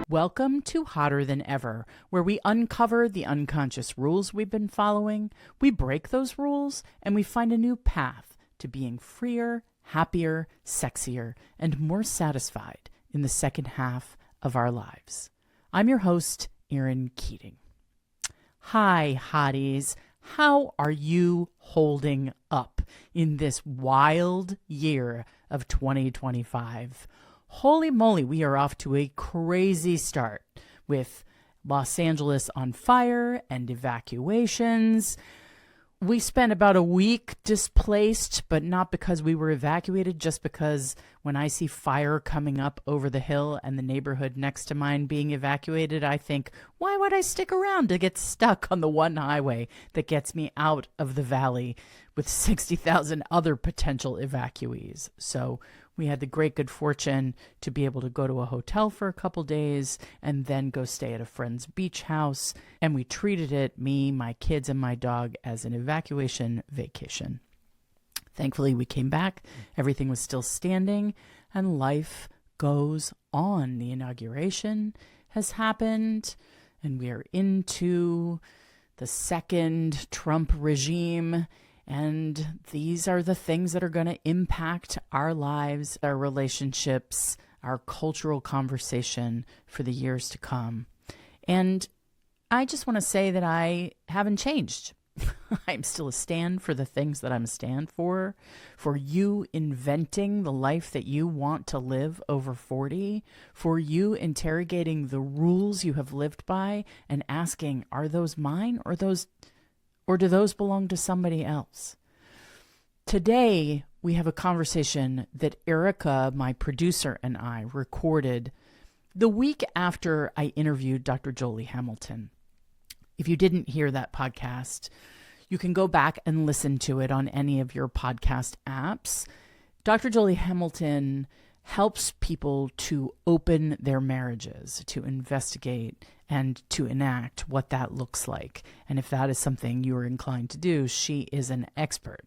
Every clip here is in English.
Welcome to Hotter Than Ever, where we uncover the unconscious rules we've been following, we break those rules, and we find a new path to being freer, happier, sexier, and more satisfied in the second half of our lives. I'm your host, Erin Keating. Hi, hotties. How are you holding up in this wild year of 2025? Holy moly, we are off to a crazy start with Los Angeles on fire and evacuations. We spent about a week displaced, but not because we were evacuated, just because when I see fire coming up over the hill and the neighborhood next to mine being evacuated, I think, why would I stick around to get stuck on the one highway that gets me out of the valley with 60,000 other potential evacuees? So we had the great good fortune to be able to go to a hotel for a couple days and then go stay at a friend's beach house. And we treated it, me, my kids, and my dog, as an evacuation vacation. Thankfully, we came back. Everything was still standing and life goes on. The inauguration has happened and we are into the second Trump regime. And these are the things that are going to impact our lives, our relationships, our cultural conversation for the years to come. And I just want to say that I haven't changed. I'm still a stand for the things that I'm a stand for you inventing the life that you want to live over 40, for you interrogating the rules you have lived by and asking, are those mine or do those belong to somebody else? Today, we have a conversation that Erica, my producer, and I recorded the week after I interviewed Dr. Joli Hamilton. If you didn't hear that podcast, you can go back and listen to it on any of your podcast apps. Dr. Joli Hamilton helps people to open their marriages, to investigate and to enact what that looks like. And if that is something you are inclined to do, she is an expert.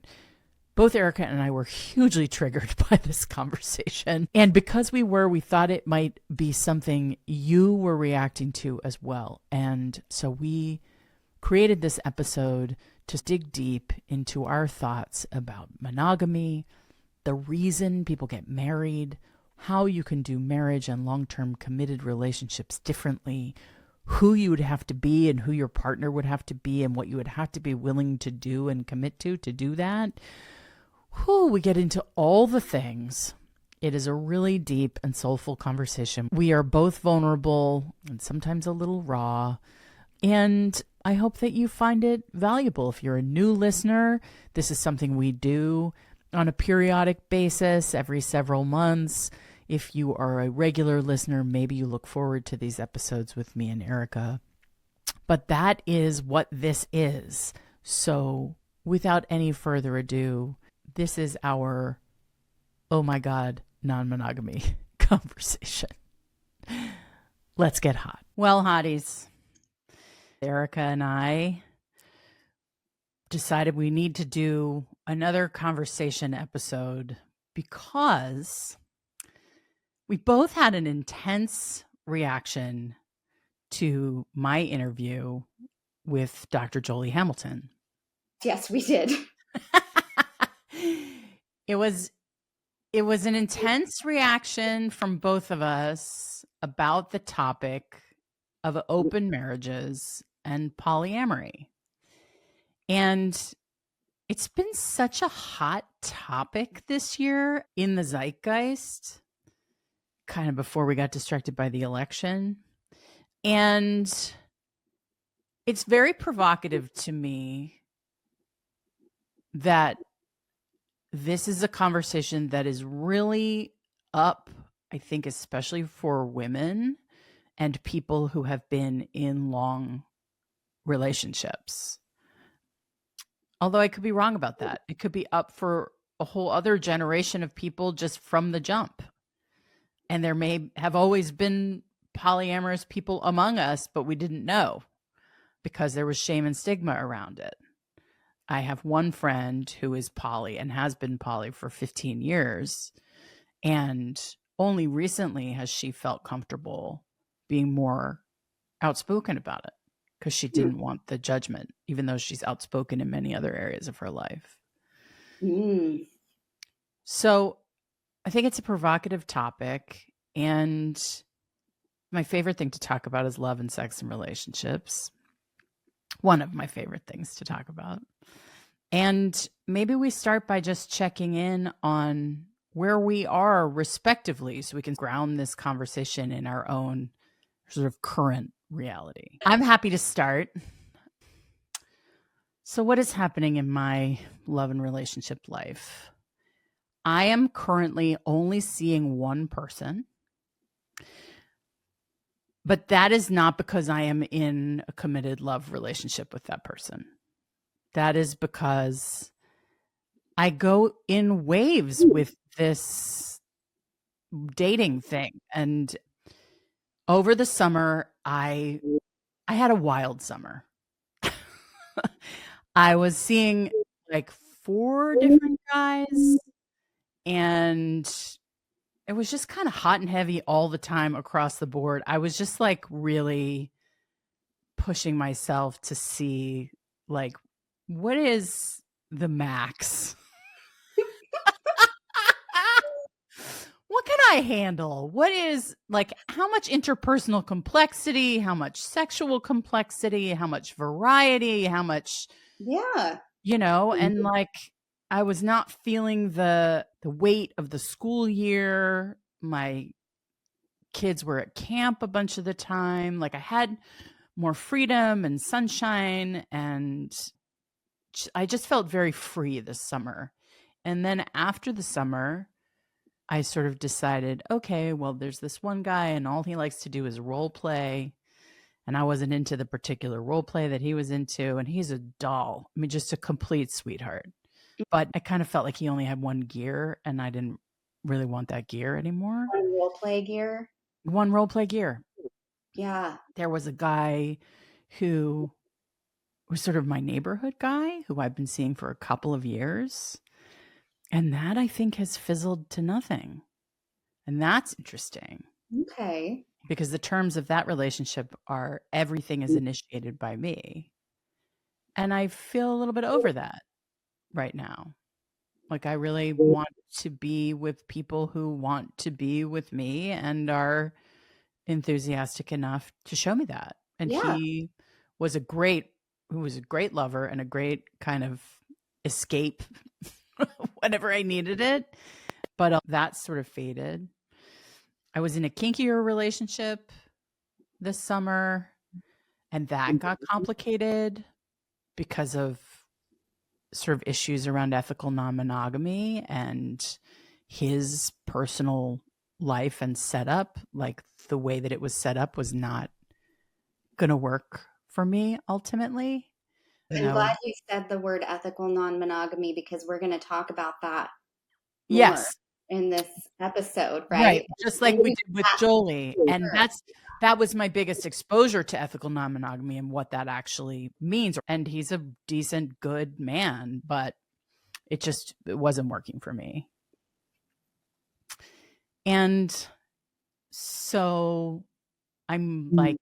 Both Erica and I were hugely triggered by this conversation. And because we thought it might be something you were reacting to as well. And so we created this episode to dig deep into our thoughts about monogamy, the reason people get married, how you can do marriage and long-term committed relationships differently, who you would have to be and who your partner would have to be and what you would have to be willing to do and commit to do that. We get into all the things. It is a really deep and soulful conversation. We are both vulnerable and sometimes a little raw. And I hope that you find it valuable. If you're a new listener, this is something we do on a periodic basis every several months. If you are a regular listener, maybe you look forward to these episodes with me and Erica. But that is what this is. So without any further ado, this is our, oh my God, non-monogamy conversation. Let's get hot. Well, hotties, Erica and I decided we need to do another conversation episode because we both had an intense reaction to my interview with Dr. Joli Hamilton. Yes, we did. It was an intense reaction from both of us about the topic of open marriages and polyamory. And it's been such a hot topic this year in the zeitgeist, kind of before we got distracted by the election. And it's very provocative to me that this is a conversation that is really up, I think, especially for women and people who have been in long relationships. Although I could be wrong about that. It could be up for a whole other generation of people just from the jump. And there may have always been polyamorous people among us, but we didn't know because there was shame and stigma around it. I have one friend who is poly and has been poly for 15 years. And only recently has she felt comfortable being more outspoken about it because she didn't want the judgment, even though she's outspoken in many other areas of her life. Mm. So I think it's a provocative topic. And my favorite thing to talk about is love and sex and relationships. One of my favorite things to talk about. And maybe we start by just checking in on where we are respectively so we can ground this conversation in our own sort of current reality. I'm happy to start. So, what is happening in my love and relationship life? I am currently only seeing one person, but that is not because I am in a committed love relationship with that person. That is because I go in waves with this dating thing. And over the summer, I had a wild summer. I was seeing like 4 different guys, and it was just kind of hot and heavy all the time across the board. I was just like really pushing myself to see like what is the max? What can I handle? What is like how much interpersonal complexity, how much sexual complexity, how much variety, how much Yeah. and like I was not feeling the weight of the school year. My kids were at camp a bunch of the time. Like I had more freedom and sunshine, and I just felt very free this summer. And then after the summer, I sort of decided, okay, well, there's this one guy and all he likes to do is role play. And I wasn't into the particular role play that he was into. And he's a doll. I mean, just a complete sweetheart. But I kind of felt like he only had one gear and I didn't really want that gear anymore. Role play gear. One role play gear. Yeah. There was a guy who was sort of my neighborhood guy who I've been seeing for a couple of years. And that I think has fizzled to nothing. And that's interesting. Okay. Because the terms of that relationship are everything is initiated by me. And I feel a little bit over that right now. Like I really want to be with people who want to be with me and are enthusiastic enough to show me that. And Yeah. he was a great lover and a great kind of escape whenever I needed it. But that sort of faded. I was in a kinkier relationship this summer, and that got complicated because of sort of issues around ethical non-monogamy and his personal life and setup. Like the way that it was set up was not going to work for me ultimately. I'm glad you said the word ethical non-monogamy because we're going to talk about that more Yes. in this episode, Right. right? Just like we did with Joli. And that was my biggest exposure to ethical non-monogamy and what that actually means. And he's a decent, good man, but it wasn't working for me. And so I'm like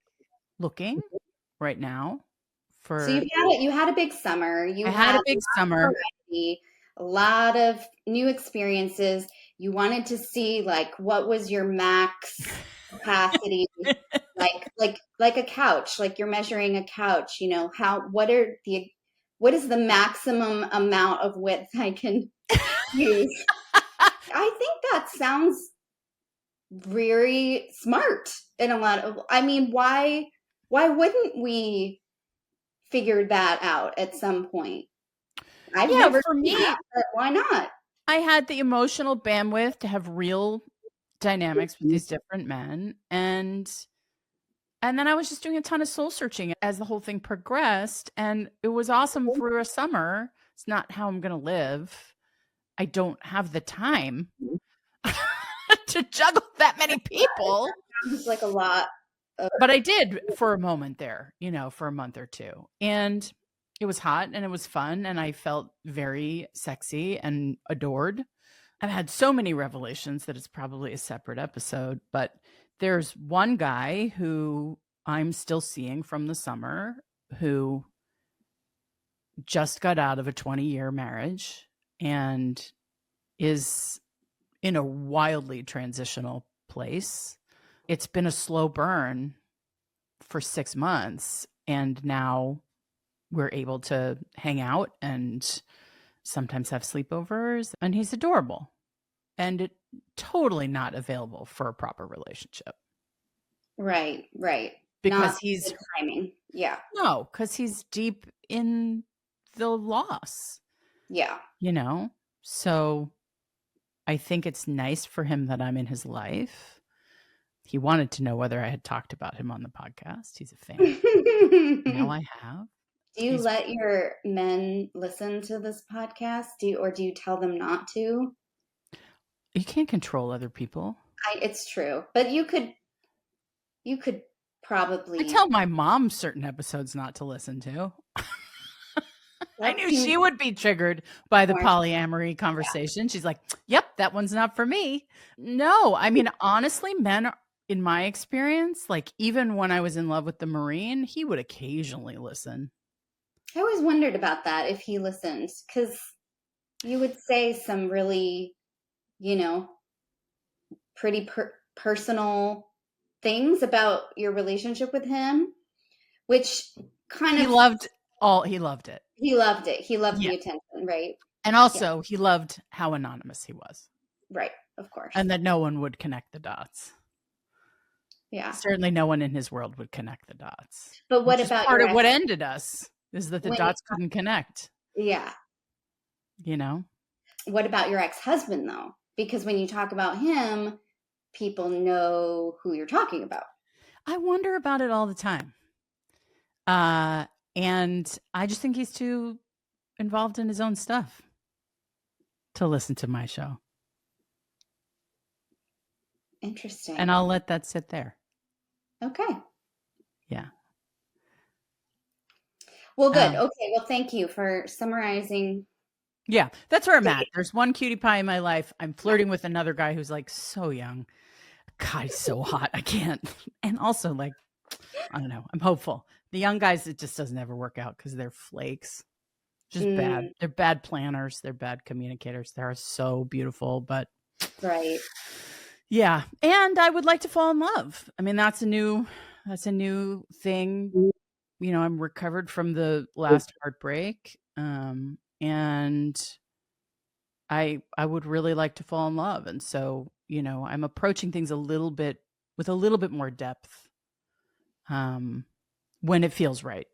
looking right now for. So you had a big summer. I had a big summer. A lot of new experiences. You wanted to see like what was your max capacity, like a couch, like you're measuring a couch. What is the maximum amount of width I can use? I think that sounds very smart in a lot of. I mean, why wouldn't we figure that out at some point? I've never for me, that, but why not? I had the emotional bandwidth to have real dynamics with these different men, and then I was just doing a ton of soul searching as the whole thing progressed, and it was awesome for a summer. It's not how I'm going to live. I don't have the time to juggle that many people. Sounds like a lot. But I did for a moment there, for a month or two. And it was hot and it was fun. And I felt very sexy and adored. I've had so many revelations that it's probably a separate episode. But there's one guy who I'm still seeing from the summer who just got out of a 20-year marriage and is in a wildly transitional place. It's been a slow burn for 6 months, and now we're able to hang out and sometimes have sleepovers, and he's adorable and totally not available for a proper relationship. Right. Because Not he's good timing. Yeah. no, because he's deep in the loss, Yeah. So I think it's nice for him that I'm in his life. He wanted to know whether I had talked about him on the podcast. He's a fan. Now I have. Do you let your men listen to this podcast? Or do you tell them not to? You can't control other people. It's true, but you could probably. I tell my mom certain episodes not to listen to. I knew she would be triggered by the polyamory conversation. Yeah. She's like, yep, that one's not for me. No, I mean, honestly, men, in my experience, like even when I was in love with the Marine, he would occasionally listen. I always wondered about that, if he listened, because you would say some really, pretty personal things about your relationship with him, which he loved it. He loved it. He loved the attention, right? And also he loved how anonymous he was. Right, of course. And that no one would connect the dots. Yeah. Certainly no one in his world would connect the dots. But what about part of what ended us is that the dots couldn't connect. Yeah. What about your ex-husband, though? Because when you talk about him, people know who you're talking about. I wonder about it all the time. And I just think he's too involved in his own stuff to listen to my show. Interesting. And I'll let that sit there. Okay. Yeah. Well, good. Okay. Well, thank you for summarizing. Yeah, that's where I'm at. There's one cutie pie in my life. I'm flirting with another guy who's like so young. God, he's so hot. I can't. And also, like, I don't know. I'm hopeful. The young guys, it just doesn't ever work out because they're flakes. Just bad. They're bad planners. They're bad communicators. They're so beautiful, but right. Yeah. And I would like to fall in love. I mean, that's a new thing. I'm recovered from the last heartbreak. And I would really like to fall in love. And so, I'm approaching things with a little bit more depth. When it feels right.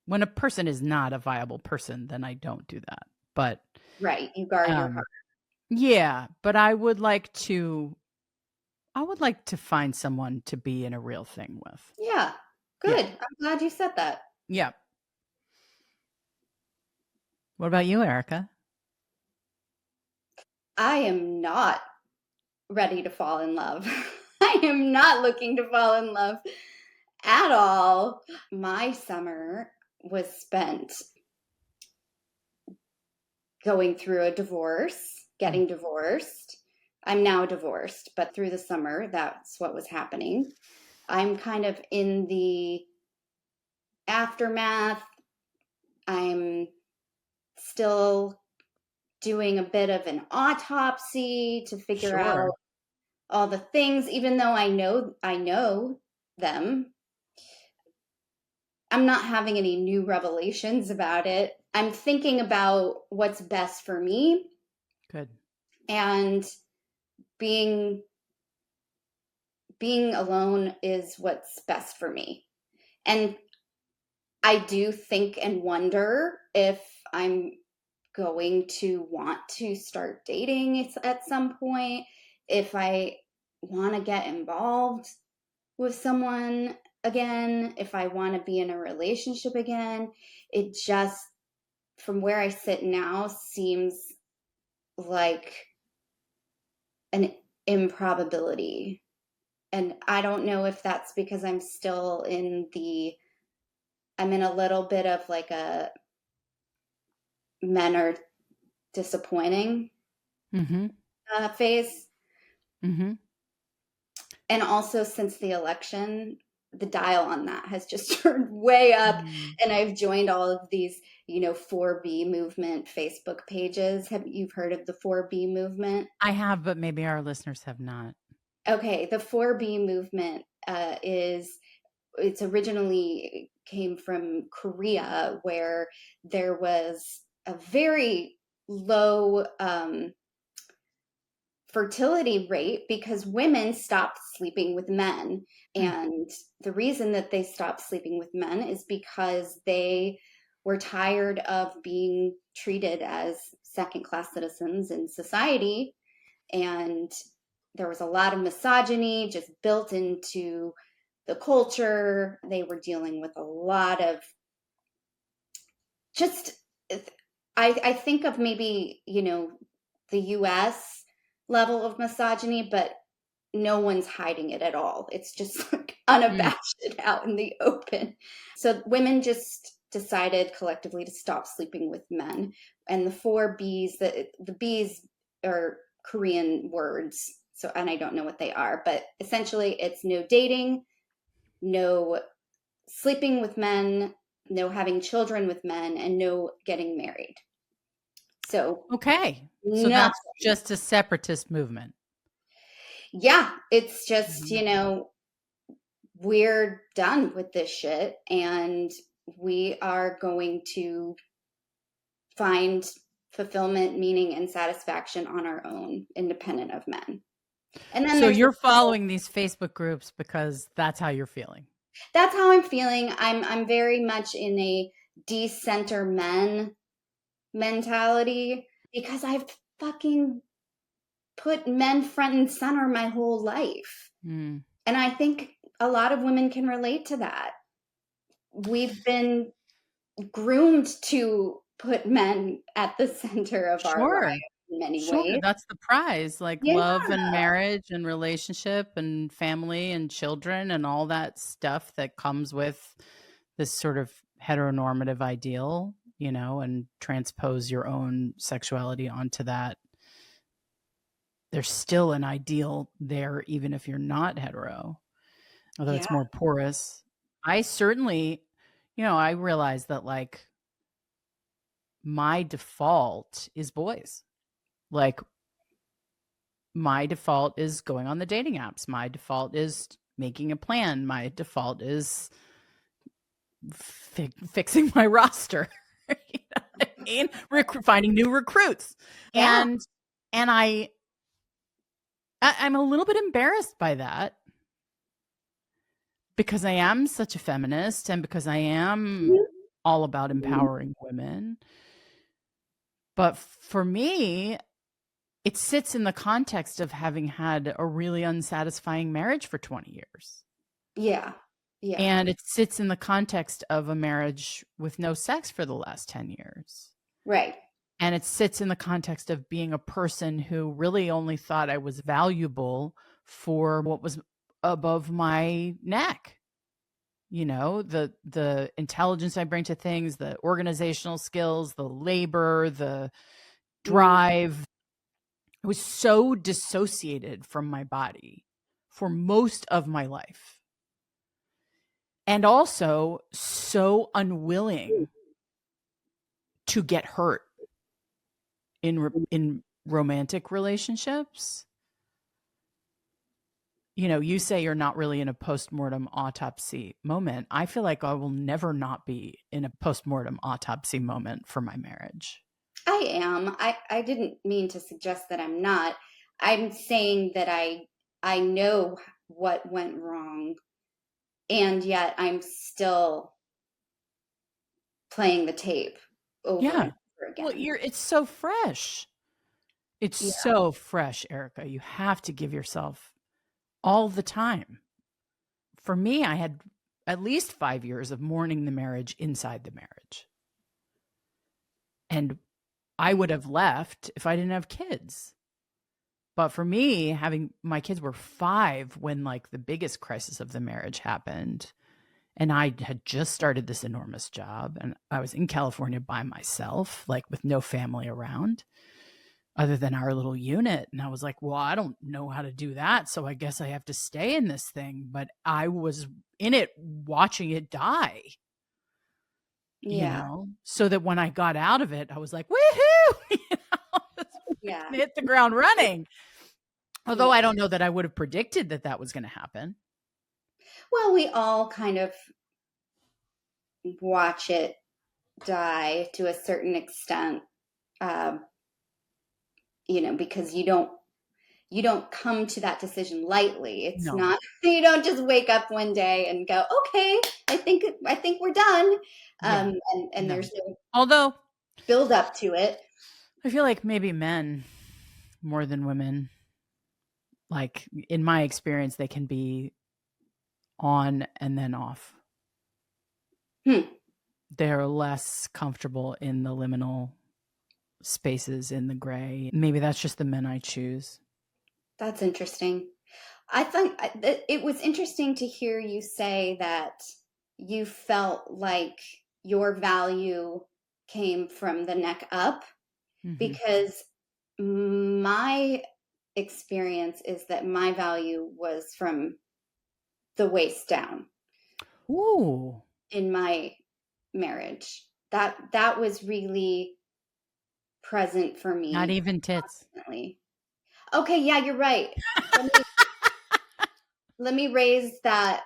When a person is not a viable person, then I don't do that. But right, you guard your heart. Yeah, but I would like to find someone to be in a real thing with. Yeah. Good. Yeah. I'm glad you said that. Yeah. What about you, Erica? I am not ready to fall in love. I am not looking to fall in love at all. My summer was spent going through a divorce, getting divorced. I'm now divorced, but through the summer, that's what was happening. I'm kind of in the aftermath. I'm still doing a bit of an autopsy to figure out all the things, even though I know them. I'm not having any new revelations about it. I'm thinking about what's best for me. Good. And being alone is what's best for me. And I do think and wonder if I'm going to want to start dating at some point, if I want to get involved with someone again, if I want to be in a relationship again. It just, from where I sit now, seems like an improbability. And I don't know if that's because I'm still I'm in a little bit of like a men are disappointing phase. Mm-hmm. And also since the election, the dial on that has just turned way up. And I've joined all of these, 4B movement Facebook pages. Have you heard of the 4B movement? I have, but maybe our listeners have not. Okay, the 4B movement it's originally came from Korea, where there was a very low fertility rate because women stopped sleeping with men. And the reason that they stopped sleeping with men is because they were tired of being treated as second-class citizens in society. And there was a lot of misogyny just built into the culture. They were dealing with a lot of just, I think of maybe, the US level of misogyny, but no one's hiding it at all. It's just like unabashed out in the open. So women just decided collectively to stop sleeping with men. And the 4 Bs, the Bs are Korean words. So, and I don't know what they are, but essentially it's no dating, no sleeping with men, no having children with men, and no getting married. So Okay. So nothing. that's just a separatist movement. Yeah, it's just, we're done with this shit and we are going to find fulfillment, meaning, and satisfaction on our own, independent of men. And then so you're following these Facebook groups because that's how you're feeling. That's how I'm feeling. I'm very much in a decenter men mentality because I've fucking put men front and center my whole life. And I think a lot of women can relate to that. We've been groomed to put men at the center of our lives in many ways. That's the prize, like love and marriage and relationship and family and children and all that stuff that comes with this sort of heteronormative ideal, and transpose your own sexuality onto that. There's still an ideal there, even if you're not hetero, although it's more porous. I certainly, I realize that like my default is boys. Like my default is going on the dating apps. My default is making a plan. My default is fixing my roster. You know what I mean? Finding new recruits. Yeah. And I'm a little bit embarrassed by that because I am such a feminist and because I am all about empowering women. But for me, it sits in the context of having had a really unsatisfying marriage for 20 years. Yeah. Yeah. And it sits in the context of a marriage with no sex for the last 10 years. Right. And it sits in the context of being a person who really only thought I was valuable for what was above my neck. The intelligence I bring to things, the organizational skills, the labor, the drive. I was so dissociated from my body for most of my life. And also so unwilling to get hurt in romantic relationships. You say you're not really in a postmortem autopsy moment. I feel like I will never not be in a postmortem autopsy moment for my marriage. I am. I didn't mean to suggest that I'm not. I'm saying that I know what went wrong, and yet I'm still playing the tape over and over again. Well, it's so fresh. It's so fresh, Erica. You have to give yourself all the time. For me, I had at least 5 years of mourning the marriage inside the marriage. And I would have left if I didn't have kids. But for me, having my kids were 5 when like the biggest crisis of the marriage happened. And I had just started this enormous job and I was in California by myself, like with no family around. other than our little unit. And I was like, well, I don't know how to do that. So I guess I have to stay in this thing. But I was in it watching it die, Yeah. so that when I got out of it, I was like, woohoo, Yeah. hit the ground running. Although Yeah. I don't know that I would have predicted that was going to happen. Well, we all kind of watch it die to a certain extent, um, because you don't come to that decision lightly. It's No. not, you don't just wake up one day and go, okay, I think we're done. Yeah. And No. there's no Although build up to it. I feel like maybe men more than women, like in my experience, they can be on and then off. They're less comfortable in the liminal spaces, in the gray. Maybe that's just the men I choose. That's interesting. I think it was interesting to hear you say that you felt like your value came from the neck up, because my experience is that my value was from the waist down. Ooh. In my marriage. That was really present for me. Not even tits. Constantly. Okay, yeah, you're right. Let me raise that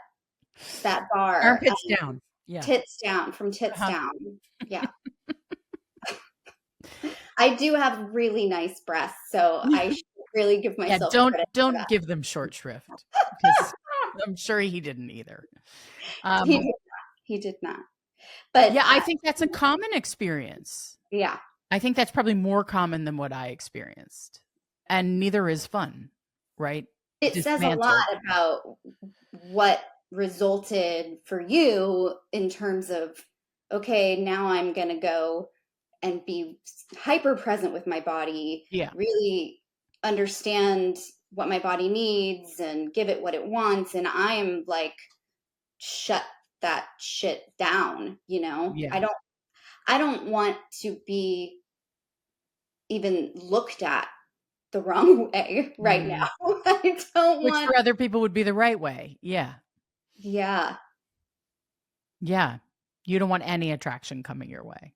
bar. Armpits down. Yeah. Tits down, from tits down. Yeah. I do have really nice breasts, so I should really give myself credit. Don't give them short shrift, because I'm sure he didn't either. He did not. But yeah, I think that's a common experience. Yeah. I think that's probably more common than what I experienced. And neither is fun, right? It says a lot about what resulted for you in terms of, okay, now I'm going to go and be hyper present with my body. Yeah. Really understand what my body needs and give it what it wants. And I'm like, shut that shit down, Yeah. I don't want to be even looked at the wrong way right now. I don't Which for other people would be the right way. Yeah. Yeah. Yeah. You don't want any attraction coming your way.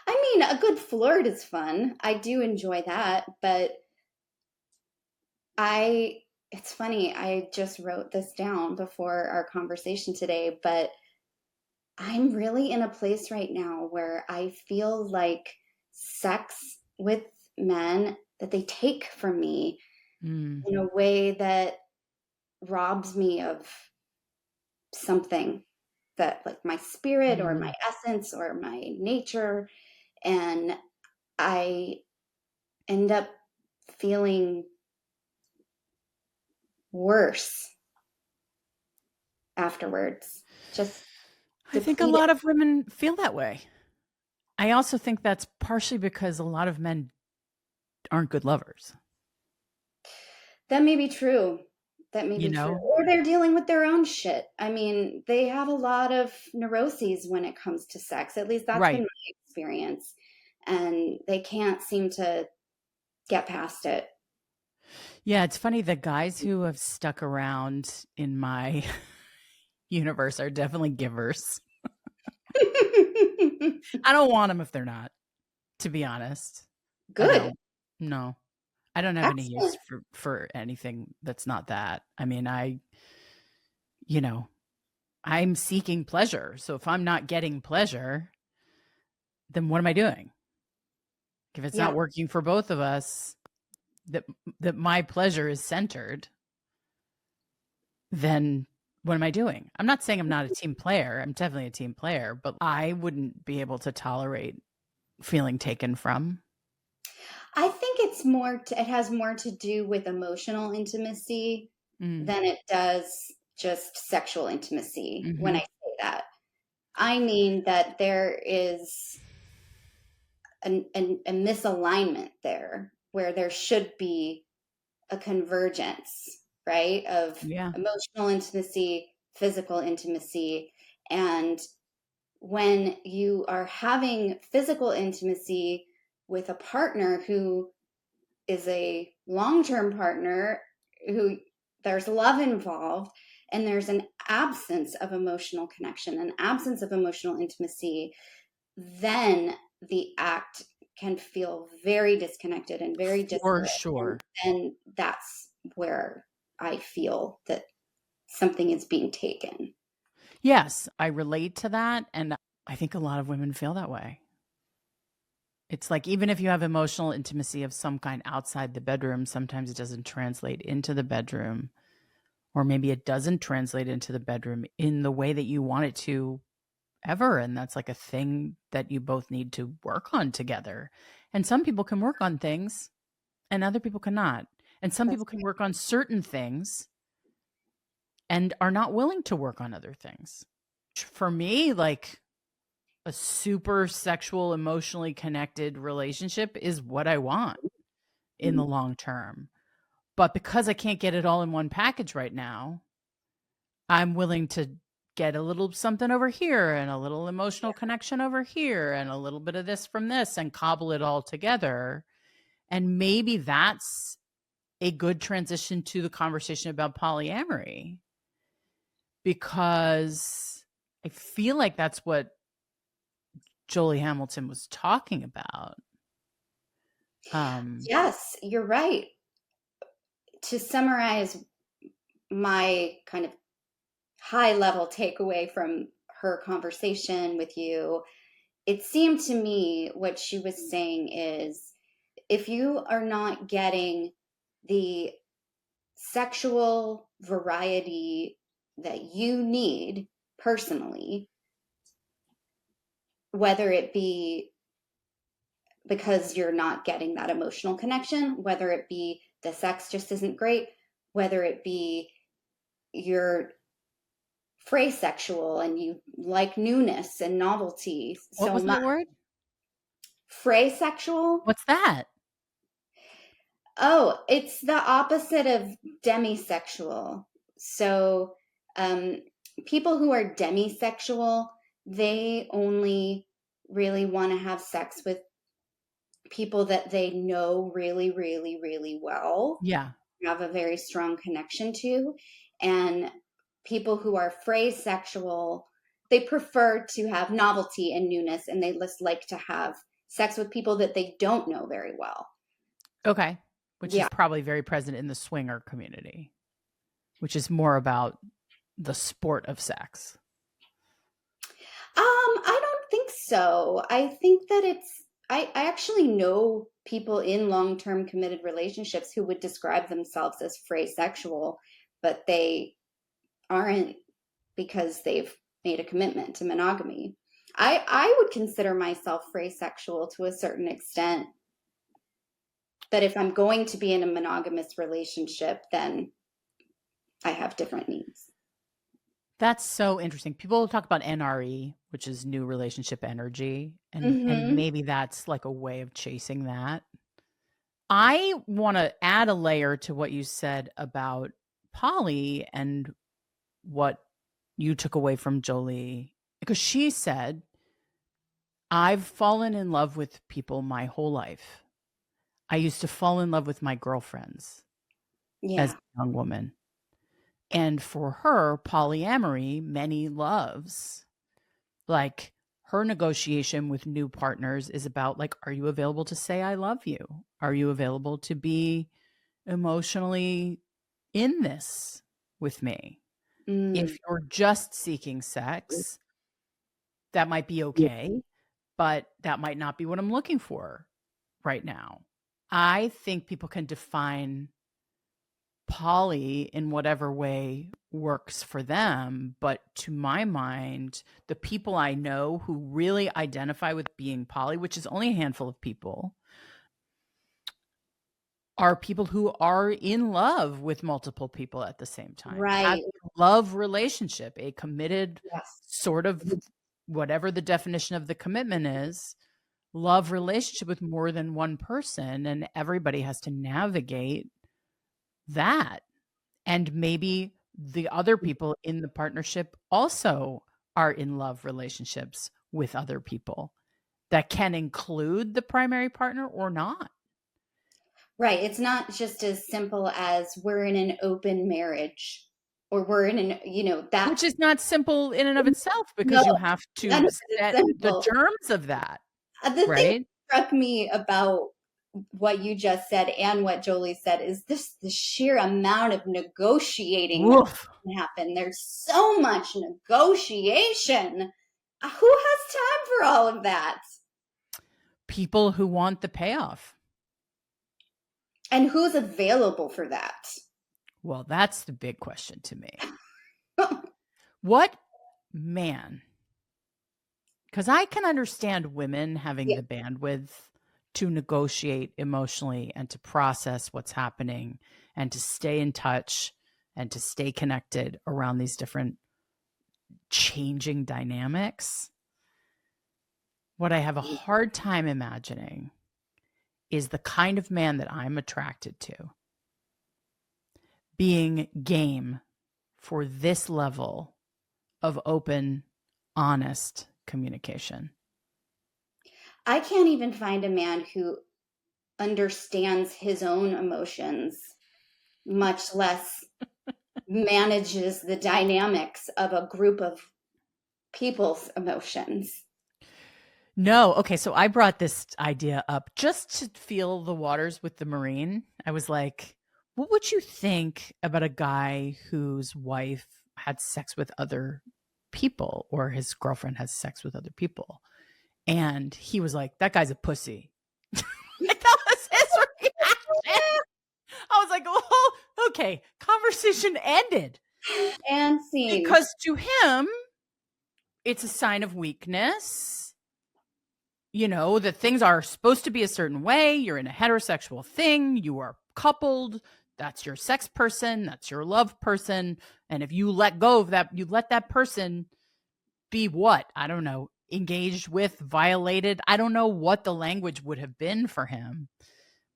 I mean, a good flirt is fun. I do enjoy that, but it's funny, I just wrote this down before our conversation today, but I'm really in a place right now where I feel like sex with men that they take from me in a way that robs me of something, that like my spirit or my essence or my nature, and I end up feeling worse afterwards. Just I think a lot of women feel that way. I also think that's partially because a lot of men aren't good lovers. That may be true. That may be true. Or they're dealing with their own shit. I mean, they have a lot of neuroses when it comes to sex. At least that's been my experience. And they can't seem to get past it. Yeah, it's funny. The guys who have stuck around in my universe are definitely givers. I don't want them if they're not, to be honest. Good. No, I don't have any use for anything that's not that. I mean, I'm seeking pleasure. So if I'm not getting pleasure, then what am I doing? If it's not working for both of us, that my pleasure is centered, then what am I doing? I'm not saying I'm not a team player. I'm definitely a team player, but I wouldn't be able to tolerate feeling taken from. I think it has more to do with emotional intimacy than it does just sexual intimacy. When I say that, I mean that there is a misalignment there, where there should be a convergence, right? Of emotional intimacy, physical intimacy. And when you are having physical intimacy, with a partner who is a long-term partner, who there's love involved, and there's an absence of emotional connection, an absence of emotional intimacy, then the act can feel very disconnected and very For disparate. sure. And that's where I feel that something is being taken. Yes, I relate to that. And I think a lot of women feel that way. It's like, even if you have emotional intimacy of some kind outside the bedroom, sometimes it doesn't translate into the bedroom. Or maybe it doesn't translate into the bedroom in the way that you want it to ever. And that's like a thing that you both need to work on together. And some people can work on things and other people cannot. And some people can work on certain things and are not willing to work on other things. For me, like, a super sexual, emotionally connected relationship is what I want in the long term. But because I can't get it all in one package right now, I'm willing to get a little something over here and a little emotional connection over here and a little bit of this from this and cobble it all together. And maybe that's a good transition to the conversation about polyamory, because I feel like that's what Joli Hamilton was talking about. Yes, you're right. To summarize my kind of high level takeaway from her conversation with you, it seemed to me what she was saying is, if you are not getting the sexual variety that you need personally, whether it be because you're not getting that emotional connection, whether it be the sex just isn't great, whether it be you're phrasexual and you like newness and novelty What so was much. that word? Phrasexual? What's that? Oh, it's the opposite of demisexual. So, people who are demisexual, they only really want to have sex with people that they know really, really, really well, Yeah. have a very strong connection to. And people who are phrasexual, they prefer to have novelty and newness, and they just like to have sex with people that they don't know very well. Okay. Which is Yeah. probably very present in the swinger community, which is more about the sport of sex. I don't think so. I think that I actually know people in long-term committed relationships who would describe themselves as phrasexual, but they aren't, because they've made a commitment to monogamy. I would consider myself phrasexual to a certain extent, but if I'm going to be in a monogamous relationship, then I have different needs. That's so interesting. People talk about NRE, which is new relationship energy, and Mm-hmm. maybe that's like a way of chasing that. I want to add a layer to what you said about Polly and what you took away from Jolie, because she said, I've fallen in love with people my whole life. I used to fall in love with my girlfriends as Yeah. a young woman. And for her, polyamory, many loves, like, her negotiation with new partners is about, like, are you available to say I love you? Are you available to be emotionally in this with me? Mm. If you're just seeking sex, that might be okay, but that might not be what I'm looking for right now. I think people can define poly in whatever way works for them. But to my mind, the people I know who really identify with being poly, which is only a handful of people, are people who are in love with multiple people at the same time. Have Right. a love relationship, a committed Yes. sort of, whatever the definition of the commitment is, love relationship with more than one person. And everybody has to navigate that. And maybe the other people in the partnership also are in love relationships with other people. that can include the primary partner or not. Right. It's not just as simple as we're in an open marriage or we're in an, that. Which is not simple in and of itself, No, because you have none to of it is set the simple. terms of that, The thing that right? struck me about what you just said and what Jolie said is the sheer amount of negotiating that Woof. can happen. There's so much negotiation. Who has time for all of that? People who want the payoff. And who's available for that? Well, that's the big question to me. What man? Because I can understand women having the bandwidth to negotiate emotionally and to process what's happening and to stay in touch and to stay connected around these different changing dynamics. What I have a hard time imagining is the kind of man that I'm attracted to being game for this level of open, honest communication. I can't even find a man who understands his own emotions, much less manages the dynamics of a group of people's emotions. No. Okay. So I brought this idea up just to feel the waters with the Marine. I was like, what would you think about a guy whose wife had sex with other people or his girlfriend has sex with other people? And he was like, that guy's a pussy. Like, that was his reaction. I was like, oh, okay. Conversation ended. And scene. Because to him, it's a sign of weakness. That things are supposed to be a certain way. You're in a heterosexual thing. You are coupled. That's your sex person. That's your love person. And if you let go of that, you let that person be what? I don't know. Engaged with, violated. I don't know what the language would have been for him.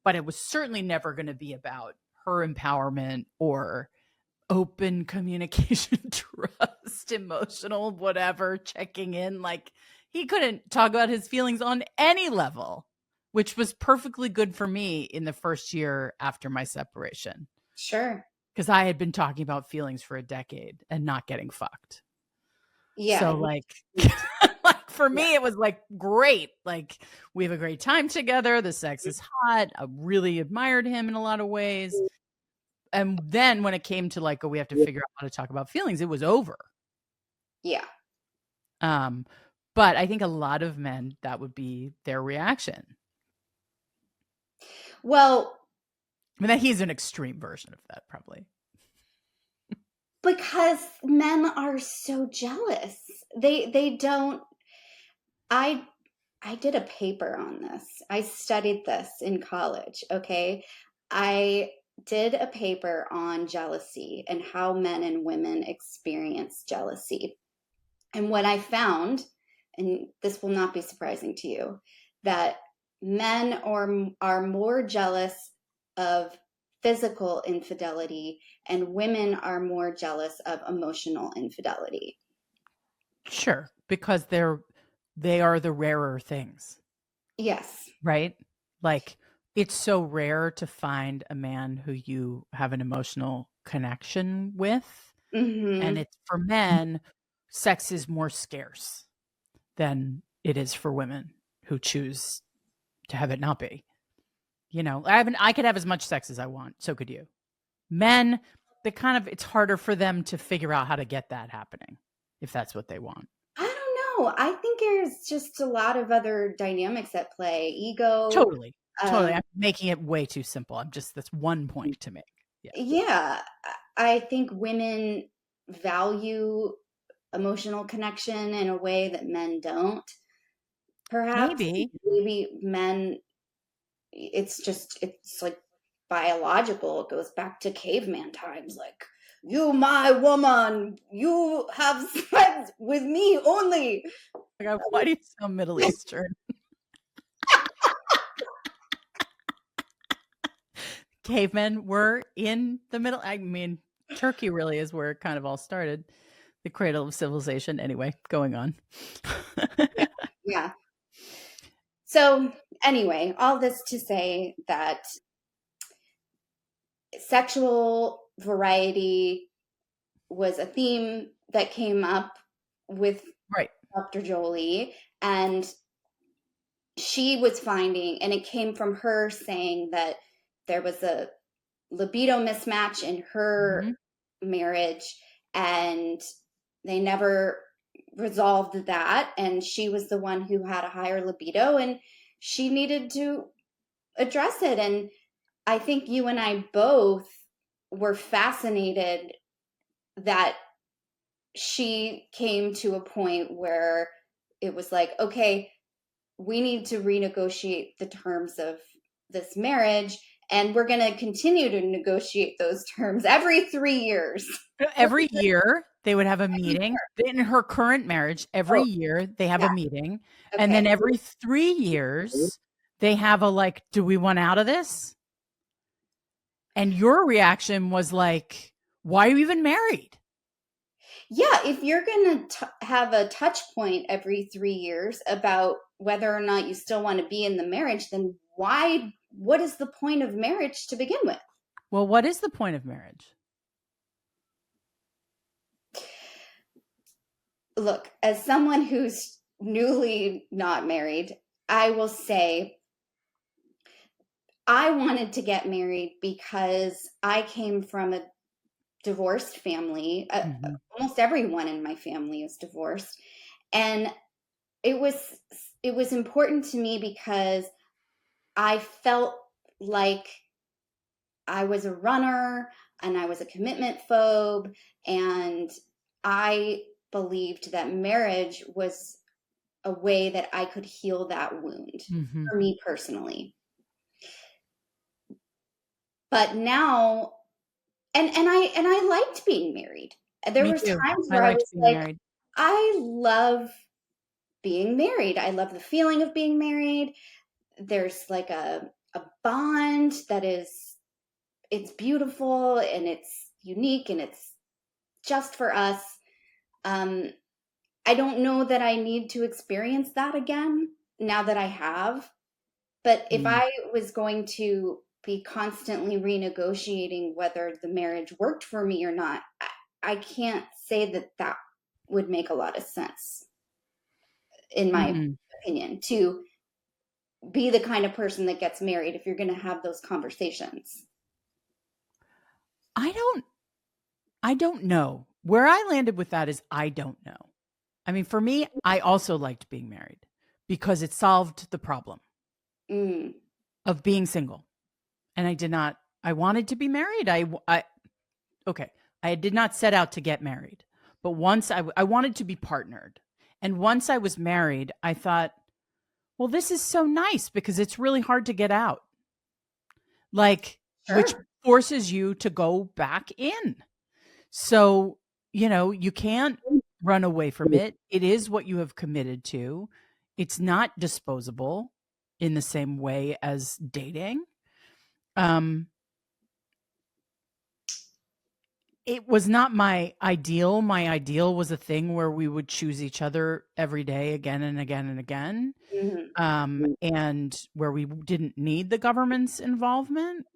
But it was certainly never going to be about her empowerment or open communication, trust, emotional, whatever, checking in. Like, he couldn't talk about his feelings on any level, which was perfectly good for me in the first year after my separation. Sure. Because I had been talking about feelings for a decade and not getting fucked. Yeah. So like for me, it was like, great. Like, we have a great time together. The sex is hot. I really admired him in a lot of ways. And then when it came to like, oh, we have to figure out how to talk about feelings, it was over. Yeah. But I think a lot of men, that would be their reaction. Well, I mean, he's an extreme version of that, probably. Because men are so jealous. They don't. I did a paper on this. I studied this in college, okay? I did a paper on jealousy and how men and women experience jealousy. And what I found, and this will not be surprising to you, that men are more jealous of physical infidelity and women are more jealous of emotional infidelity. Sure, because they are the rarer things. Yes. Right? Like, it's so rare to find a man who you have an emotional connection with. Mm-hmm. And it's for men, sex is more scarce than it is for women who choose to have it not be. I could have as much sex as I want. So could you. Men, it's harder for them to figure out how to get that happening if that's what they want. I don't know. I think there's just a lot of other dynamics at play. Ego. Totally. I'm making it way too simple. That's one point to make. Yeah. I think women value emotional connection in a way that men don't. Perhaps maybe men, it's like biological. It goes back to caveman times. Like, you, my woman, you have sex with me only. Why do you sound Middle Eastern? Cavemen were in the middle. I mean, Turkey really is where it kind of all started. The cradle of civilization. Anyway, going on. Yeah. So anyway, all this to say that sexual variety was a theme that came up with Right. Dr. Jolie, and she was finding, and it came from her saying that there was a libido mismatch in her marriage, and they never resolved that. And she was the one who had a higher libido, and she needed to address it. And I think you and I both were fascinated that she came to a point where it was like, okay, we need to renegotiate the terms of this marriage, and we're going to continue to negotiate those terms every 3 years. Every year they would have a meeting. In her current marriage, every Oh, year they have yeah. a meeting. Okay. And then every 3 years they have a like, do we want out of this? And your reaction was like, why are you even married? Yeah, if you're going to have a touch point every 3 years about whether or not you still want to be in the marriage, then what is the point of marriage to begin with? Well, what is the point of marriage? Look, as someone who's newly not married, I will say I wanted to get married because I came from a divorced family. Almost everyone in my family is divorced, and it was it was important to me because I felt like I was a runner and I was a commitment phobe, and I believed that marriage was a way that I could heal that wound for me personally. But now, and I liked being married. There Me was too. times I where I liked was being like, married. I love being married. I love the feeling of being married. There's like a bond that is, it's beautiful and it's unique and it's just for us. I don't know that I need to experience that again now that I have. But if I was going to be constantly renegotiating whether the marriage worked for me or not, I can't say that that would make a lot of sense, in my opinion, to be the kind of person that gets married if you're going to have those conversations. I don't know. Where I landed with that is I don't know. I mean, for me, I also liked being married because it solved the problem Mm. of being single. And I wanted to be married. Okay, I did not set out to get married, but once I wanted to be partnered. And once I was married, I thought, well, this is so nice because it's really hard to get out. Like, which Sure. forces you to go back in. So, you can't run away from it. It is what you have committed to. It's not disposable in the same way as dating. Um, it was not my ideal. My ideal was a thing where we would choose each other every day again and again and again. Mm-hmm. And where we didn't need the government's involvement.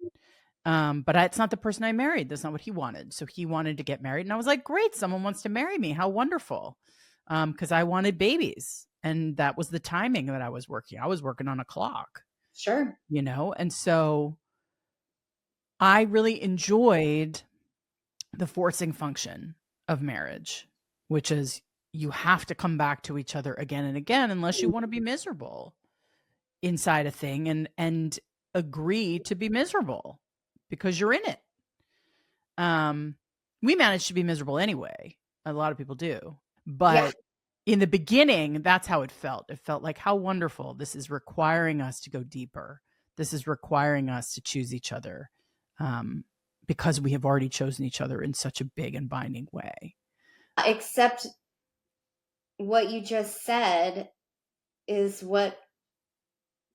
But it's not the person I married. That's not what he wanted. So he wanted to get married. And I was like, great, someone wants to marry me. How wonderful. Because I wanted babies. And that was the timing that I was working. I was working on a clock, Sure. And so I really enjoyed the forcing function of marriage, which is you have to come back to each other again and again unless you want to be miserable inside a thing and agree to be miserable because you're in it. We managed to be miserable anyway. A lot of people do. Yeah. But in the beginning, that's how it felt. It felt like how wonderful. This is requiring us to go deeper. This is requiring us to choose each other because we have already chosen each other in such a big and binding way. Except what you just said is what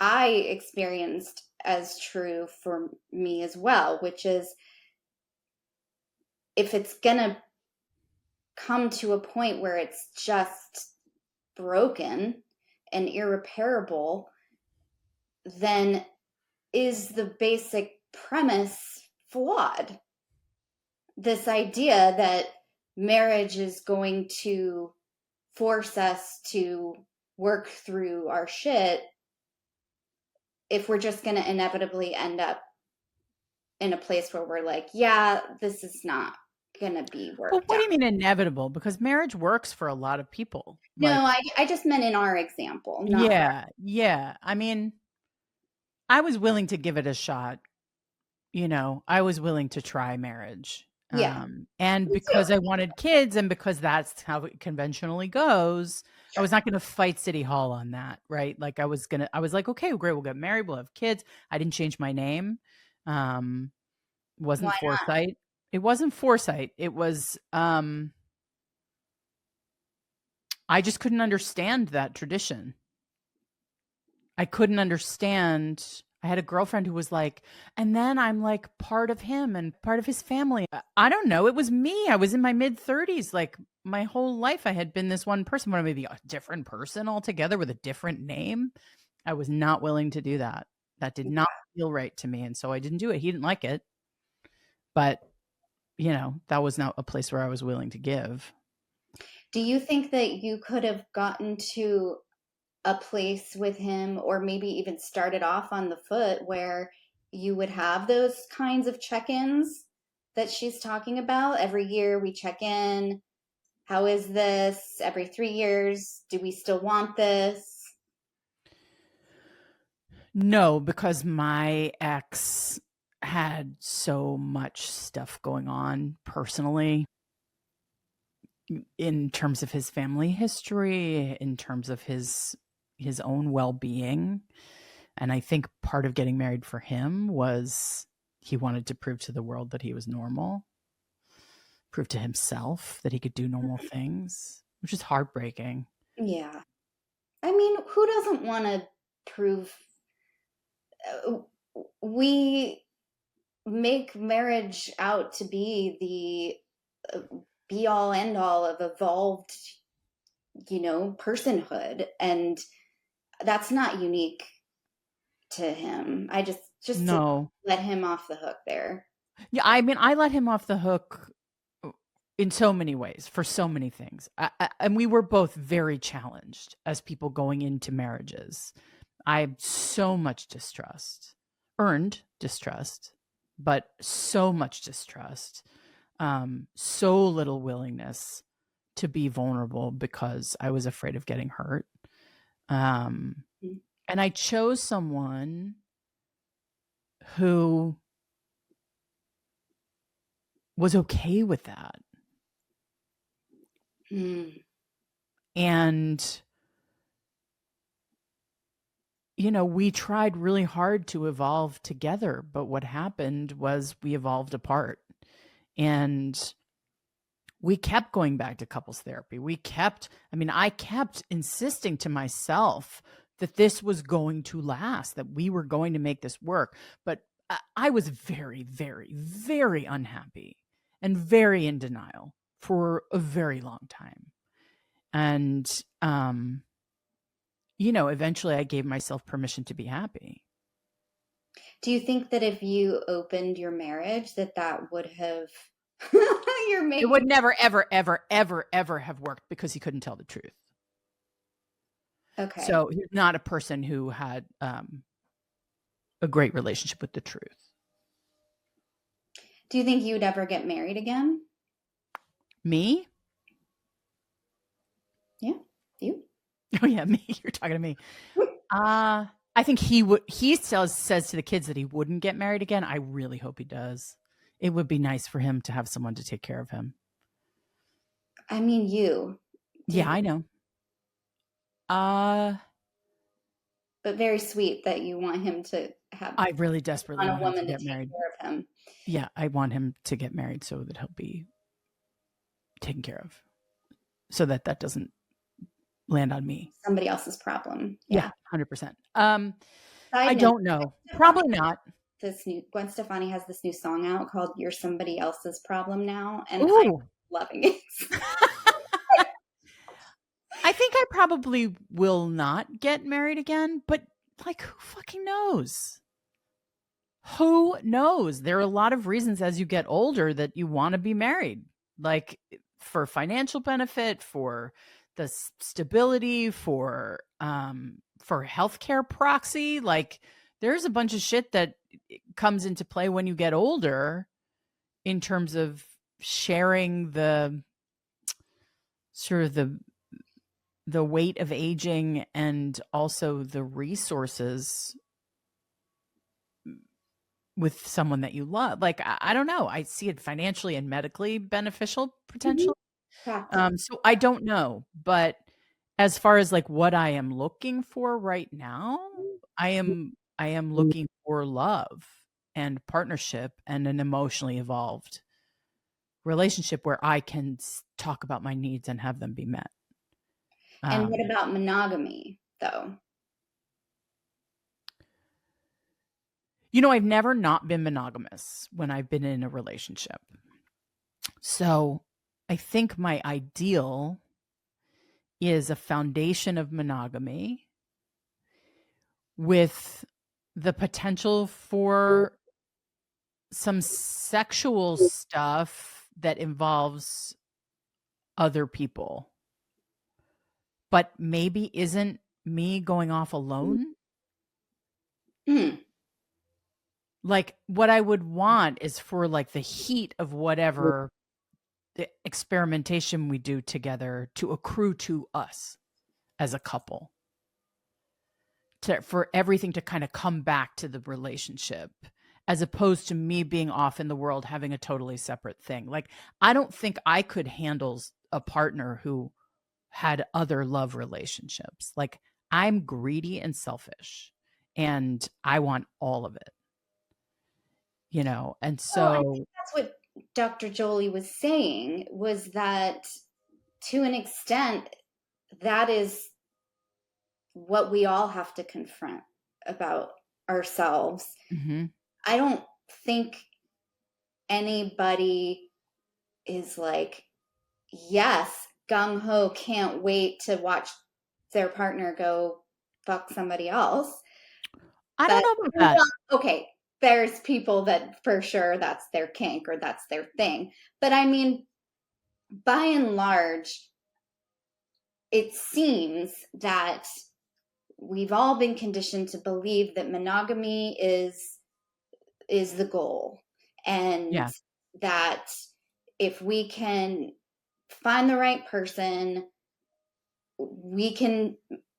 I experienced as true for me as well, which is if it's going to come to a point where it's just broken and irreparable, then is the basic premise flawed? This idea that marriage is going to force us to work through our shit if we're just going to inevitably end up in a place where we're like, yeah, this is not going to be Well, worked what do out. you mean inevitable? Because marriage works for a lot of people. No, Like, I just meant in our example, not for. yeah. I mean, I was willing to give it a shot. I was willing to try marriage. Yeah, And me too. because I wanted kids and because that's how it conventionally goes, I Sure. was not going to fight City Hall on that, right? Like I was like, okay, great, we'll get married, we'll have kids. I didn't change my name. Um, Why wasn't not? foresight. It wasn't foresight. It was I just couldn't understand that tradition. I couldn't understand. I had a girlfriend who was like, and then I'm like part of him and part of his family. I don't know. It was me. I was in my mid 30s. Like my whole life, I had been this one person. When I maybe a different person altogether with a different name, I was not willing to do that. That did not feel right to me. And so I didn't do it. He didn't like it. But, that was not a place where I was willing to give. Do you think that you could have gotten to a place with him, or maybe even started off on the foot where you would have those kinds of check-ins that she's talking about? Every year we check in. How is this? Every 3 years, do we still want this? No, because my ex had so much stuff going on personally in terms of his family history, in terms of his own well-being. And I think part of getting married for him was he wanted to prove to the world that he was normal, prove to himself that he could do normal things, which is heartbreaking. Yeah. I mean, who doesn't want to prove? uh, we make marriage out to be the be all end all of evolved, personhood, and that's not unique to him. I just to No. let him off the hook there. Yeah, I mean, I let him off the hook in so many ways for so many things. And we were both very challenged as people going into marriages. I have so much distrust, earned distrust, but so much distrust, so little willingness to be vulnerable because I was afraid of getting hurt. Mm. And I chose someone who was okay with that. Mm. And, we tried really hard to evolve together, but what happened was we evolved apart. And we kept going back to couples therapy. I kept insisting to myself that this was going to last, that we were going to make this work. But I was very, very, very unhappy and very in denial for a very long time. And, eventually I gave myself permission to be happy. Do you think that if you opened your marriage, that would have you're It would making never, ever, ever, ever, ever have worked because he couldn't tell the truth. okay? So he's not a person who had a great relationship with the truth. Do you think you would ever get married again? Me? Yeah, you. Oh yeah, me. You're talking to me. I think he would. He says to the kids that he wouldn't get married again. I really hope he does. It would be nice for him to have someone to take care of him. I mean, you. Do Yeah, you, I know. Uh, but very sweet that you want him to have I really desperately on a want him to woman to get take married. care of him. Yeah, I want him to get married so that he'll be taken care of, so that doesn't land on me. Somebody else's problem. Yeah, Yeah. 100%. I Side note, don't know. Probably not. this new Gwen Stefani has this new song out called "You're Somebody Else's Problem Now," and I'm Ooh. loving it. I think I probably will not get married again, but like who fucking fucking knows? Who knows? There are a lot of reasons as you get older that you want to be married, like for financial benefit, for the stability, for healthcare proxy. Like there's a bunch of shit that comes into play when you get older in terms of sharing the sort of the weight of aging and also the resources with someone that you love. Like, I don't know. I see it financially and medically beneficial potential. So I don't know, but as far as like what I am looking for right now, I am looking for love and partnership and an emotionally evolved relationship where I can talk about my needs and have them be met. And what about monogamy, though? You know, I've never not been monogamous when I've been in a relationship. So I think my ideal is a foundation of monogamy with the potential for some sexual stuff that involves other people, but maybe isn't me going off alone. Like what I would want is for like the heat of whatever the experimentation we do together to accrue to us as a couple, for everything to kind of come back to the relationship, as opposed to me being off in the world having a totally separate thing. Like I don't think I could handle a partner who had other love relationships. Like I'm greedy and selfish and I want all of it, you know? And so I think that's what Dr. Joli was saying, was that to an extent, that is what we all have to confront about ourselves. I don't think anybody is like, yes, gung ho, can't wait to watch their partner go fuck somebody else. I don't know about that. Okay, there's people that for sure that's their kink or that's their thing. But I mean, by and large, it seems that we've all been conditioned to believe that monogamy is the goal, and that if we can find the right person,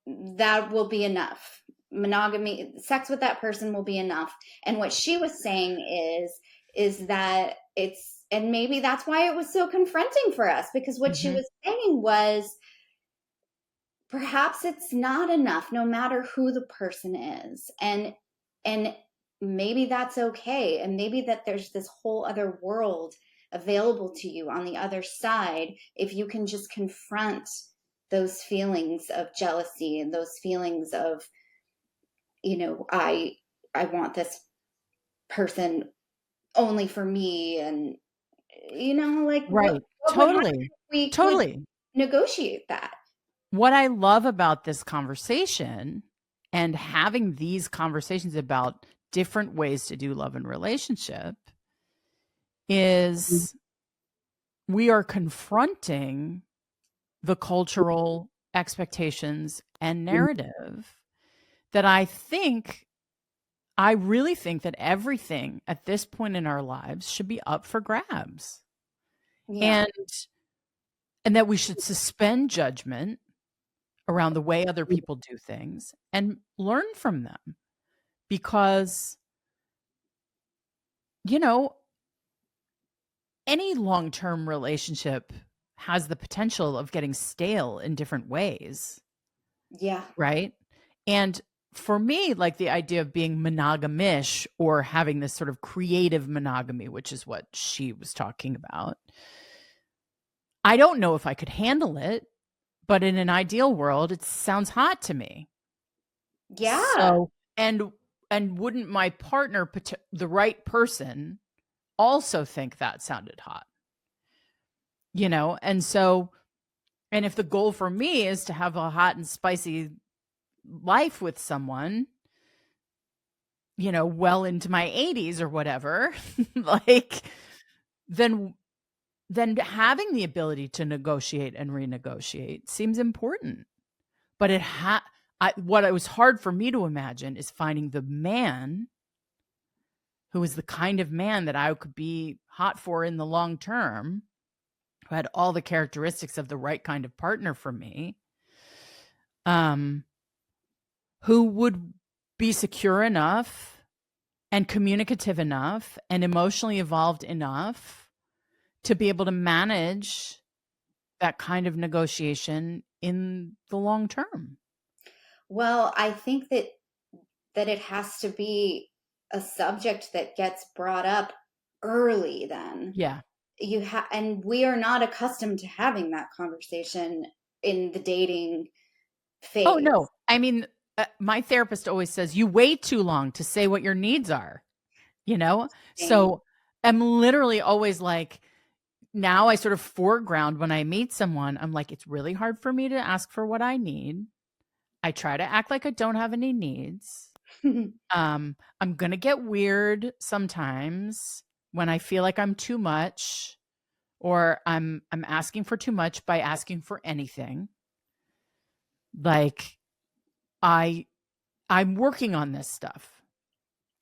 that will be enough. Monogamy, sex with that person will be enough. And what she was saying is that it's, and maybe that's why it was so confronting for us, because what she was saying was, perhaps it's not enough no matter who the person is. And maybe that's okay. And maybe that there's this whole other world available to you on the other side if you can just confront those feelings of jealousy and those feelings of, you know, I want this person only for me, and you know, like right. what Totally. we Totally. could negotiate that. What I love about this conversation and having these conversations about different ways to do love and relationship is we are confronting the cultural expectations and narrative that I really think that everything at this point in our lives should be up for grabs. And that we should suspend judgment around the way other people do things and learn from them, because, you know, any long-term relationship has the potential of getting stale in different ways. Yeah. Right. And for me, like the idea of being monogamish or having this sort of creative monogamy, which is what she was talking about, I don't know if I could handle it, but in an ideal world, it sounds hot to me. Yeah. So, and wouldn't my partner, the right person, also think that sounded hot? You know, and so, and if the goal for me is to have a hot and spicy life with someone, well into my 80s or whatever, like, then having the ability to negotiate and renegotiate seems important. But what it was hard for me to imagine is finding the man who is the kind of man that I could be hot for in the long term, who had all the characteristics of the right kind of partner for me, who would be secure enough and communicative enough and emotionally evolved enough to be able to manage that kind of negotiation in the long term. Well, I think that it has to be a subject that gets brought up early then. Yeah. And we are not accustomed to having that conversation in the dating phase. Oh, no. I mean, my therapist always says, you wait too long to say what your needs are, So I'm literally always like, now I sort of foreground when I meet someone, I'm like, it's really hard for me to ask for what I need. I try to act like I don't have any needs. I'm going to get weird sometimes when I feel like I'm too much, or I'm asking for too much by asking for anything. Like, I'm working on this stuff.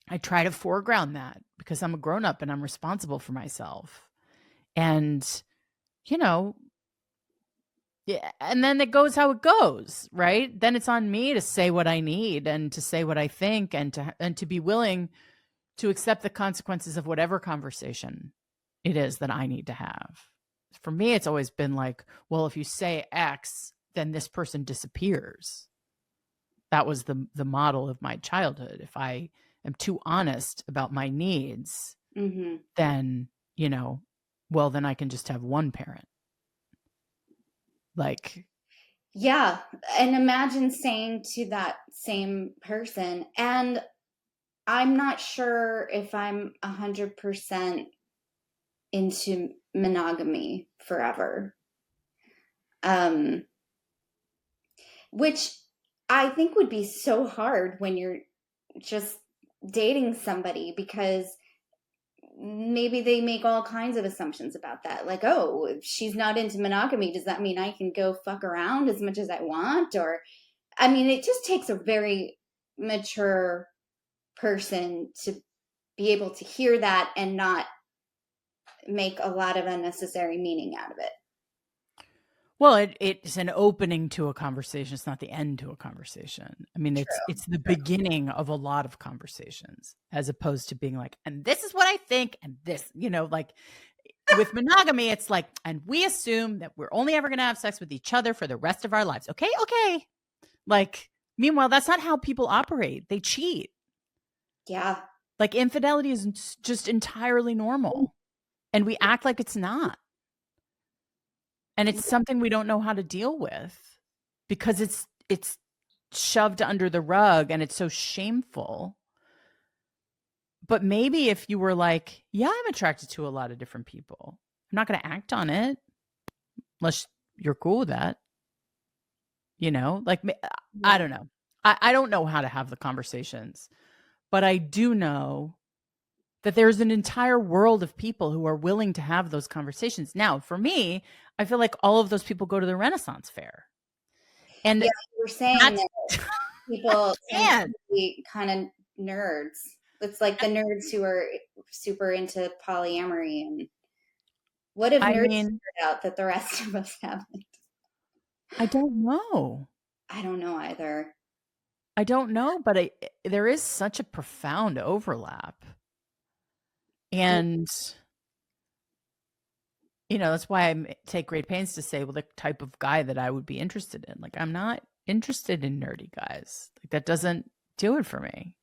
I try to foreground that because I'm a grown up and I'm responsible for myself. And, yeah, and then it goes how it goes, right? Then it's on me to say what I need and to say what I think and to be willing to accept the consequences of whatever conversation it is that I need to have. For me, it's always been like, well, if you say X, then this person disappears. That was the model of my childhood. If I am too honest about my needs, then, well, then I can just have one parent. Like, yeah. And imagine saying to that same person, and I'm not sure if I'm 100% into monogamy forever. Which I think would be so hard when you're just dating somebody, because maybe they make all kinds of assumptions about that. Like, oh, if she's not into monogamy, does that mean I can go fuck around as much as I want? Or, I mean, it just takes a very mature person to be able to hear that and not make a lot of unnecessary meaning out of it. well, it's an opening to a conversation. It's not the end to a conversation. I mean, it's the beginning of a lot of conversations, as opposed to being like, and this is what I think, and this, like with monogamy, it's like, and we assume that we're only ever going to have sex with each other for the rest of our lives. Okay. Like, meanwhile, that's not how people operate. They cheat. Yeah. Like, infidelity is just entirely normal, and we act like it's not. And it's something we don't know how to deal with because it's shoved under the rug and it's so shameful. But maybe if you were like, yeah, I'm attracted to a lot of different people, I'm not going to act on it unless you're cool with that. Like, I don't know. I don't know how to have the conversations, but I do know that there's an entire world of people who are willing to have those conversations. Now, for me, I feel like all of those people go to the Renaissance Fair. And yeah, you were saying that people tend to be kind of nerds. It's like the nerds who are super into polyamory. And what if nerds figured out that the rest of us haven't? I don't know. I don't know either. I don't know, but there is such a profound overlap. And, that's why I take great pains to say, well, the type of guy that I would be interested in. Like, I'm not interested in nerdy guys. Like, that doesn't do it for me.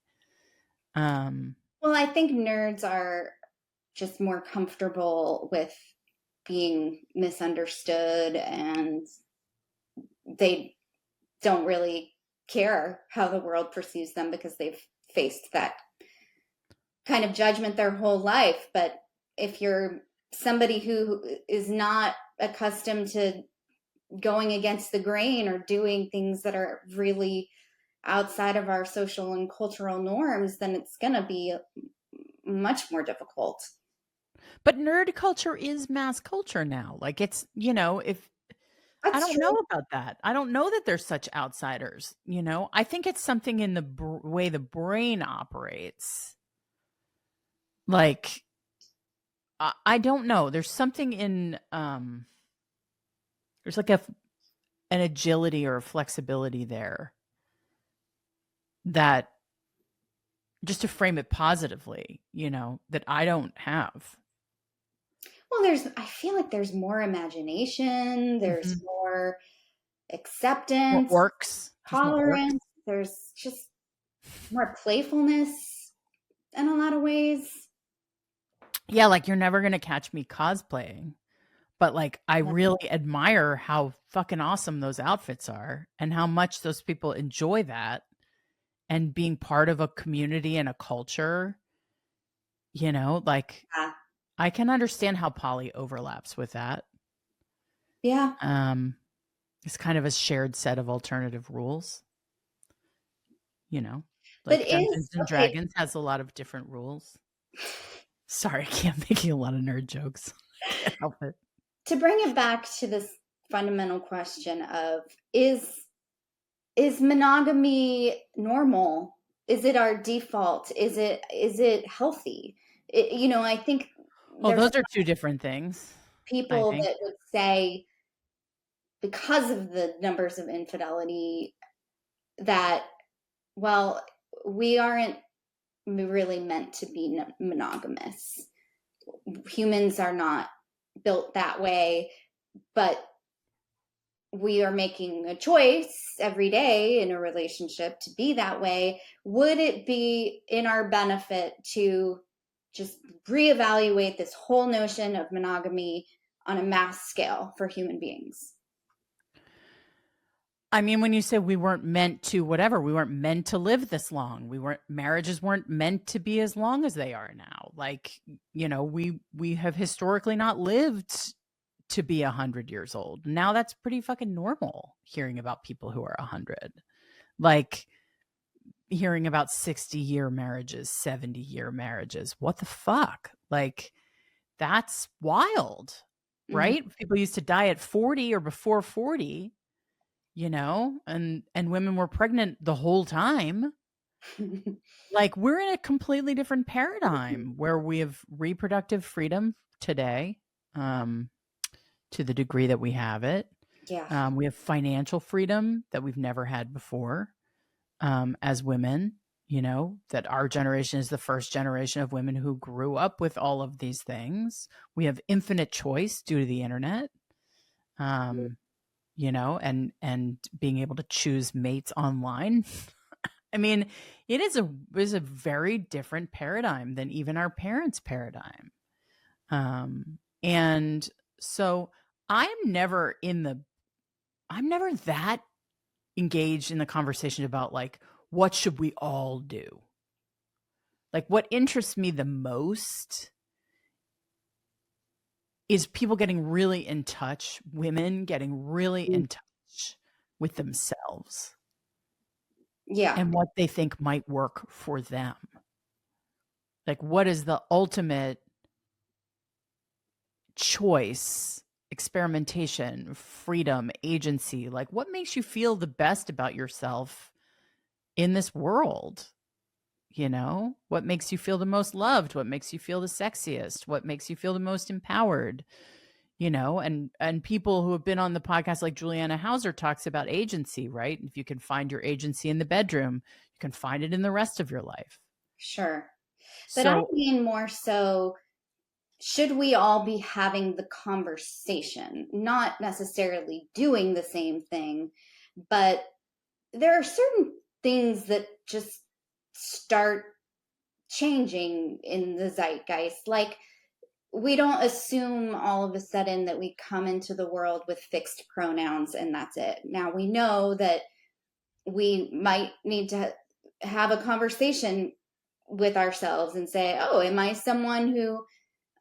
Well, I think nerds are just more comfortable with being misunderstood, and they don't really care how the world perceives them because they've faced that kind of judgment their whole life. But if you're somebody who is not accustomed to going against the grain or doing things that are really outside of our social and cultural norms, then it's going to be much more difficult. But nerd culture is mass culture now. Like it's, if I That's don't true. know about that. I don't know that there's such outsiders, I think it's something in the way the brain operates. Like I don't know. There's something in there's like an agility or a flexibility there that, just to frame it positively, that I don't have. Well, I feel like there's more imagination, there's Mhm. more More acceptance, orcs. There's more orcs. tolerance, there's just more playfulness in a lot of ways. Yeah, like you're never gonna catch me cosplaying, but like I really admire how fucking awesome those outfits are and how much those people enjoy that and being part of a community and a culture, like Yeah. I can understand how poly overlaps with that. Yeah. Um, it's kind of a shared set of alternative rules, But like Dungeons and okay, Dragons has a lot of different rules. Sorry, I can't make a lot of nerd jokes. I can't help it. to bring it back to this fundamental question of is monogamy normal? Is it our default? Is it healthy? I think Oh, there's those are two different things, I people think. that would say, because of the numbers of infidelity, that, well, we aren't really meant to be monogamous. Humans are not built that way, but we are making a choice every day in a relationship to be that way. Would it be in our benefit to just reevaluate this whole notion of monogamy on a mass scale for human beings? I mean, when you say we weren't meant to whatever, we weren't meant to live this long. Marriages weren't meant to be as long as they are now. Like, we have historically not lived to be 100 years old. Now that's pretty fucking normal, hearing about people who are 100. Like hearing about 60-year marriages, 70-year marriages. What the fuck? Like that's wild, Mhm. right? People used to die at 40 or before 40, and women were pregnant the whole time. Like we're in a completely different paradigm where we have reproductive freedom today, to the degree that we have it. Yeah. We have financial freedom that we've never had before, as women. That our generation is the first generation of women who grew up with all of these things. We have infinite choice due to the internet. And being able to choose mates online. I mean, it is a very different paradigm than even our parents' paradigm. And so I'm never that engaged in the conversation about like what should we all do. Like what interests me the most is people getting really in touch, women getting really in touch with themselves Yeah. and what they think might work for them. Like what is the ultimate choice, experimentation, freedom, agency? Like what makes you feel the best about yourself in this world? What makes you feel the most loved? What makes you feel the sexiest? What makes you feel the most empowered? And people who have been on the podcast, like Juliana Hauser, talks about agency, right? If you can find your agency in the bedroom, you can find it in the rest of your life. Sure. But I So mean more so, should we all be having the conversation, not necessarily doing the same thing, but there are certain things that just start changing in the zeitgeist. Like, we don't assume all of a sudden that we come into the world with fixed pronouns and that's it. Now we know that we might need to have a conversation with ourselves and say, "Oh, am I someone who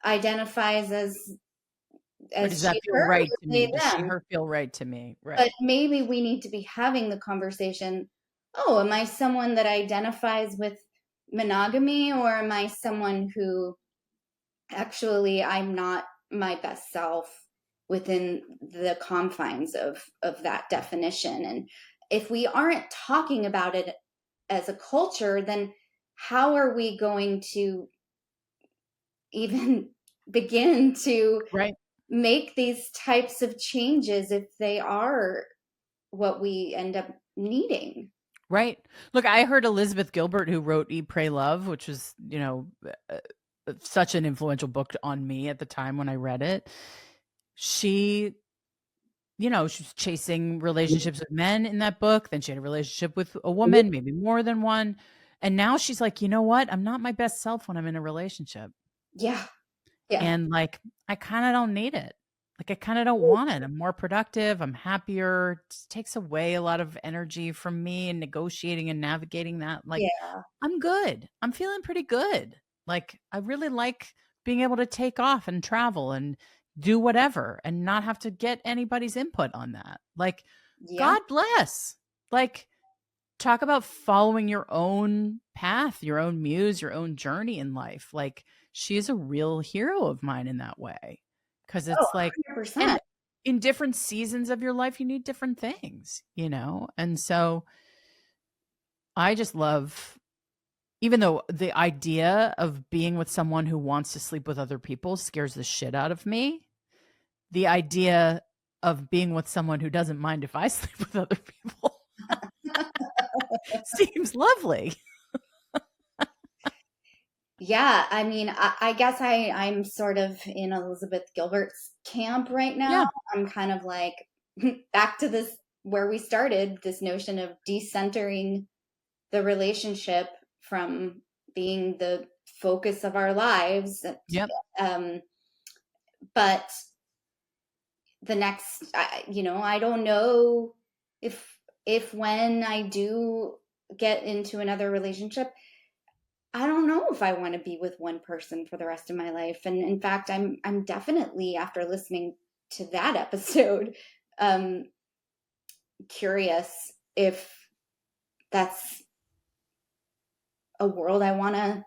identifies but as does that she, feel her, right or to me? they, Does she, them?" her feel right to me? But Right. maybe we need to be having the conversation. oh, am I someone that identifies with monogamy, or am I someone who actually I'm not my best self within the confines of that definition? And if we aren't talking about it as a culture, then how are we going to even begin to Right. make these types of changes if they are what we end up needing? Right. Look, I heard Elizabeth Gilbert, who wrote Eat, Pray, Love, which was, such an influential book on me at the time when I read it. She, she was chasing relationships with men in that book. Then she had a relationship with a woman, maybe more than one. And now she's like, you know what? I'm not my best self when I'm in a relationship. Yeah. Yeah. And like, I kind of don't need it. Like, I kind of don't want it. I'm more productive. I'm happier. It just takes away a lot of energy from me and negotiating and navigating that. Like, Yeah. I'm good. I'm feeling pretty good. Like, I really like being able to take off and travel and do whatever and not have to get anybody's input on that. Like, Yeah. God bless. Like, talk about following your own path, your own muse, your own journey in life. Like, she is a real hero of mine in that way. Cause Oh, it's like, 100%. and in different seasons of your life, you need different things, And so I just love, even though the idea of being with someone who wants to sleep with other people scares the shit out of me, the idea of being with someone who doesn't mind if I sleep with other people seems lovely. Yeah, I mean, I guess I'm sort of in Elizabeth Gilbert's camp right now. Yeah. I'm kind of like back to this where we started, this notion of decentering the relationship from being the focus of our lives. Yep. Um, but the next, I don't know if when I do get into another relationship, I don't know if I want to be with one person for the rest of my life. And in fact, I'm definitely, after listening to that episode, um, curious if that's a world I want to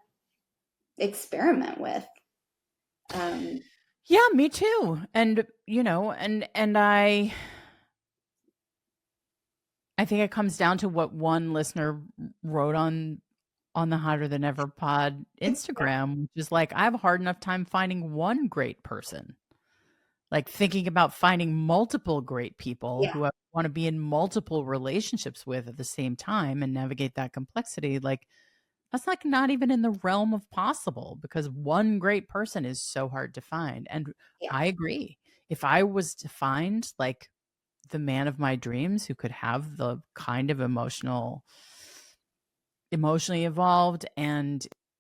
experiment with. Yeah, me too. And and I think it comes down to what one listener wrote on the Hotter Than Ever pod Instagram, which is like, I have a hard enough time finding one great person. Like, thinking about finding multiple great people Yeah, who I want to be in multiple relationships with at the same time and navigate that complexity. Like, that's like not even in the realm of possible, because one great person is so hard to find. And yeah, I agree. If I was to find like the man of my dreams who could have the kind of emotionally evolved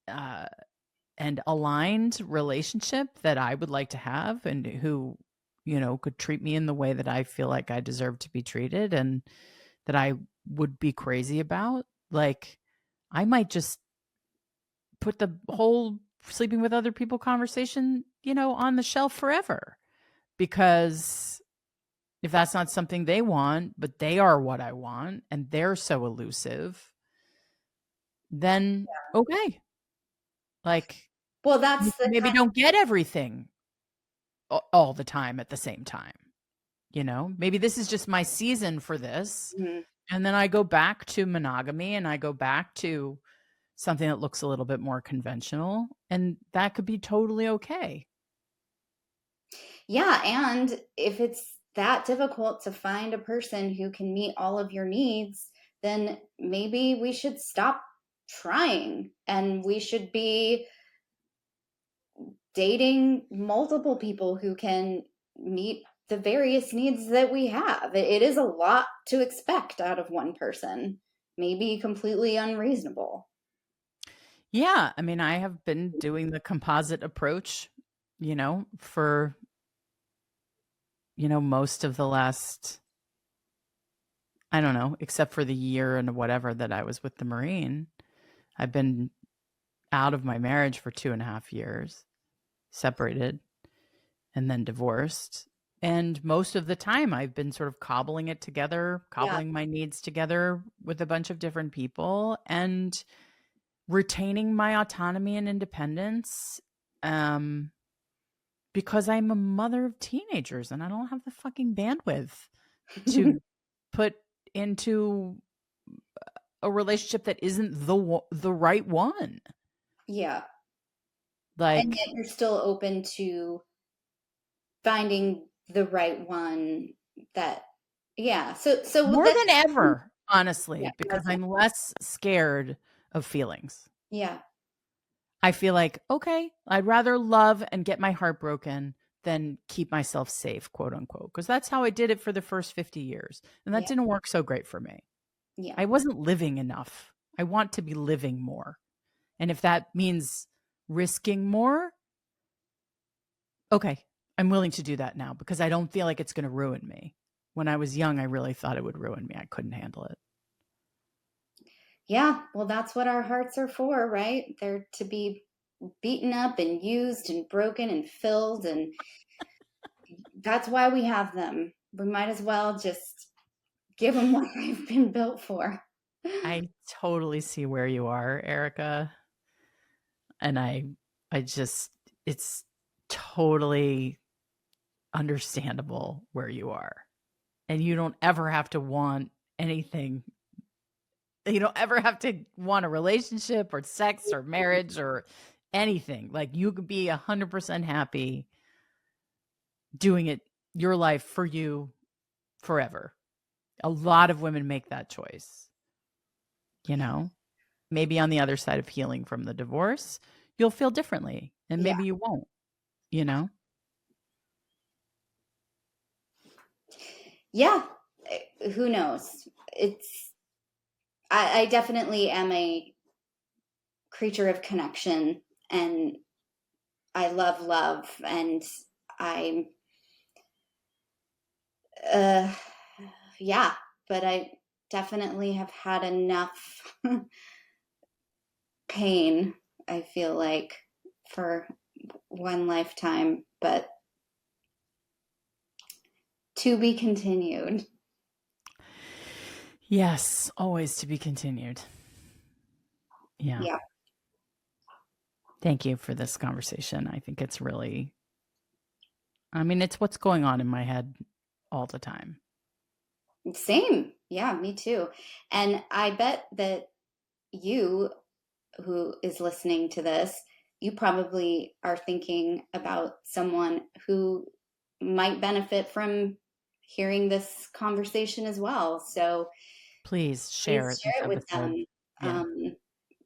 uh and aligned relationship that I would like to have, and who, could treat me in the way that I feel like I deserve to be treated and that I would be crazy about, like, I might just put the whole sleeping with other people conversation, on the shelf forever. Because if that's not something they want, but they are what I want and they're so elusive, then okay. Like, well, that's the maybe kind don't get everything all the time at the same time. Maybe this is just my season for this. of, And then I go back to monogamy and I go back to something that looks a little bit more conventional. And that could be totally okay. yeah. And if it's that difficult to find a person who can meet all of your needs, then maybe we should stop trying and we should be dating multiple people who can meet the various needs that we have. It is a lot to expect out of one person, maybe completely unreasonable. Yeah. I mean, I have been doing the composite approach, for, most of the last, I don't know, except for the year and whatever that I was with the Marine. I've been out of my marriage for 2.5 years, separated, and then divorced. And most of the time I've been sort of cobbling it together, Yeah. cobbling my needs together with a bunch of different people and retaining my autonomy and independence. Because I'm a mother of teenagers and I don't have the fucking bandwidth to put into a relationship that isn't the right one. Yeah. Like, and yet you're still open to finding the right one that, yeah. So more that's, than ever, honestly, yeah, because I'm less scared of feelings. yeah, I feel like, okay, I'd rather love and get my heart broken than keep myself safe, quote unquote, because that's how I did it for the first 50 years. And that yeah, didn't work so great for me. yeah, I wasn't living enough. I want to be living more. And if that means risking more, okay, I'm willing to do that now because I don't feel like it's going to ruin me. When I was young, I really thought it would ruin me. I couldn't handle it. yeah. Well, that's what our hearts are for, right? They're to be beaten up and used and broken and filled, and that's why we have them. We might as well just give them what they've been built for. I totally see where you are, Erica. And I just, it's totally understandable where you are. And you don't ever have to want anything. You don't ever have to want a relationship or sex or marriage or anything. Like you could be 100% happy doing it, your life for you forever. A lot of women make that choice, you know? Maybe on the other side of healing from the divorce, you'll feel differently and Yeah. maybe you won't, you know? Yeah. Who knows? I definitely am a creature of connection, and I love love, and I'm, uh, yeah, but I definitely have had enough pain, I feel like, for one lifetime, but to be continued. Yes, always to be continued. Yeah. Yeah. Thank you for this conversation. I think it's really, I mean, it's what's going on in my head all the time. Same. Yeah, me too. And I bet that you, who is listening to this, you probably are thinking about someone who might benefit from hearing this conversation as well. So Please please share this share it with episode. them. Yeah.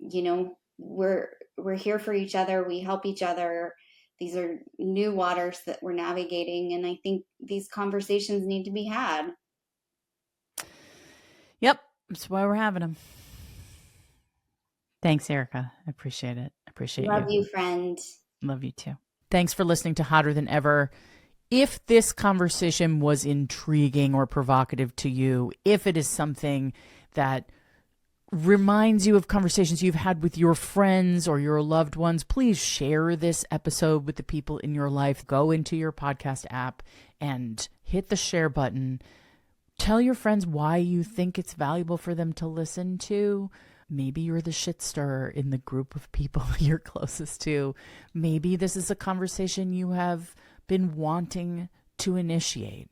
You know, we're here for each other. We help each other. These are new waters that we're navigating, and I think these conversations need to be had. Yep. That's why we're having them. Thanks, Erica. I appreciate it. I appreciate Love you. you, friend. Love you too. Thanks for listening to Hotter Than Ever. If this conversation was intriguing or provocative to you, if it is something that reminds you of conversations you've had with your friends or your loved ones, please share this episode with the people in your life. Go into your podcast app and hit the share button. Tell your friends why you think it's valuable for them to listen to. Maybe you're the shit stirrer in the group of people you're closest to. Maybe this is a conversation you have been wanting to initiate.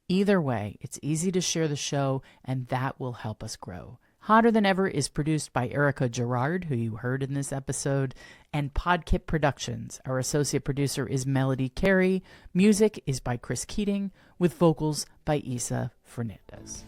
Either way, it's easy to share the show, and that will help us grow. Hotter Than Ever is produced by Erica Gerard, who you heard in this episode, and Podkit Productions. Our associate producer is Melody Carey. Music is by Chris Keating, with vocals by Isa Fernandez.